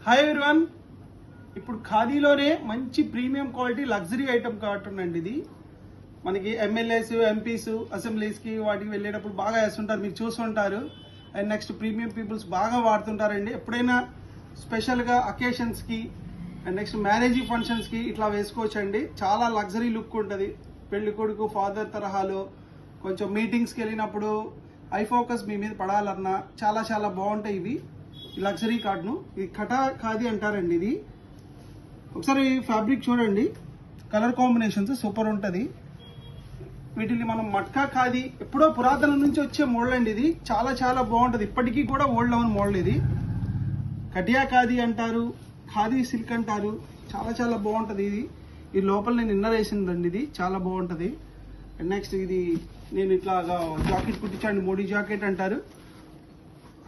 Hi everyone. ఇప్పుడు ఖాదీలోనే మంచి premium quality luxury item cotton అండి. ఇది మనకి ఎమ్మెల్యేస్, ఎంపీస్, అసెంబ్లీస్కి వాటికి వెళ్ళేటప్పుడు బాగా వేస్తుంటారు, మీరు చూస్తుంటారు. అండ్ నెక్స్ట్ ప్రీమియం పీపుల్స్ బాగా వాడుతుంటారండి. ఎప్పుడైనా స్పెషల్గా అకేషన్స్కి అండ్ నెక్స్ట్ మ్యారేజ్ ఫంక్షన్స్కి ఇట్లా వేసుకోవచ్చండి. చాలా లగ్జరీ లుక్ ఉంటుంది. పెళ్లి కొడుకు ఫాదర్ తరహాలో కొంచెం మీటింగ్స్కి వెళ్ళినప్పుడు ఐ ఫోకస్ మీ మీద పడాలన్నా చాలా చాలా బాగుంటాయి ఇవి. ఈ లగ్జరీ కాటన్, ఇది కటా ఖాదీ అంటారండి. ఇది ఒకసారి ఫ్యాబ్రిక్ చూడండి, కలర్ కాంబినేషన్స్ సూపర్ ఉంటుంది. వీటిని మనం మట్కా ఖాదీ ఎప్పుడో పురాతనం నుంచి వచ్చే మోడల్ అండి. ఇది చాలా చాలా బాగుంటుంది, ఇప్పటికీ కూడా ఓల్డ్ లెవెన్ మోడల్. ఇది కటియా ఖాదీ అంటారు, ఖాదీ సిల్క్ అంటారు. చాలా చాలా బాగుంటుంది. ఈ లోపల నేను ఇన్నర్ వేసిందండి. ఇది చాలా బాగుంటుంది. అండ్ నెక్స్ట్ ఇది నేను ఇట్లాగా జాకెట్ కుట్టించండి, మోడీ జాకెట్ అంటారు.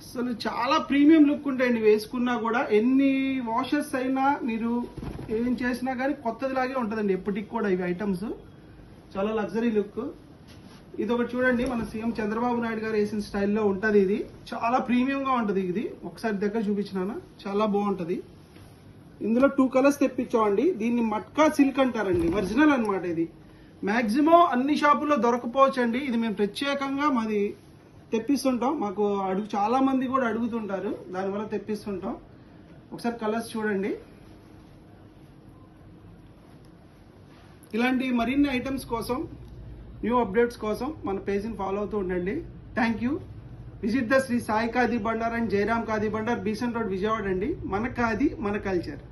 అసలు చాలా ప్రీమియం లుక్ ఉంటాయండి. వేసుకున్నా కూడా ఎన్ని వాషెస్ అయినా మీరు ఏం చేసినా కానీ కొత్తదిలాగే ఉంటుందండి ఎప్పటికి కూడా. ఇవి ఐటమ్స్ చాలా లగ్జరీ లుక్. ఇది ఒకటి చూడండి, మన సీఎం చంద్రబాబు నాయుడు గారు వేసిన స్టైల్లో ఉంటుంది. ఇది చాలా ప్రీమియంగా ఉంటుంది. ఇది ఒకసారి దగ్గర చూపించినానా, చాలా బాగుంటుంది. ఇందులో 2 కలర్స్ తెప్పించామండి. దీన్ని మట్కా సిల్క్ అంటారండి, ఒరిజినల్ అనమాట. ఇది మ్యాక్సిమం అన్ని షాపుల్లో దొరకపోవచ్చు అండి. ఇది మేము ప్రత్యేకంగా మాది తెప్పిస్తుంటాం. మాకు చాలా మంది కూడా అడుగుతుంటారు, దానివల్ల తెప్పిస్తుంటాం. ఒకసారి కలర్స్ చూడండి. ఇలాంటి మరిన్ని ఐటమ్స్ కోసం, న్యూ అప్డేట్స్ కోసం మన పేజ్ని ఫాలో అవుతూ ఉండండి. Thank you. Visit the Shri Sai Khadi Bhandar and Jayaram Khadi Bhandar, Besant road, Vijayawada అండి. మన ఖాదీ మన కల్చర్.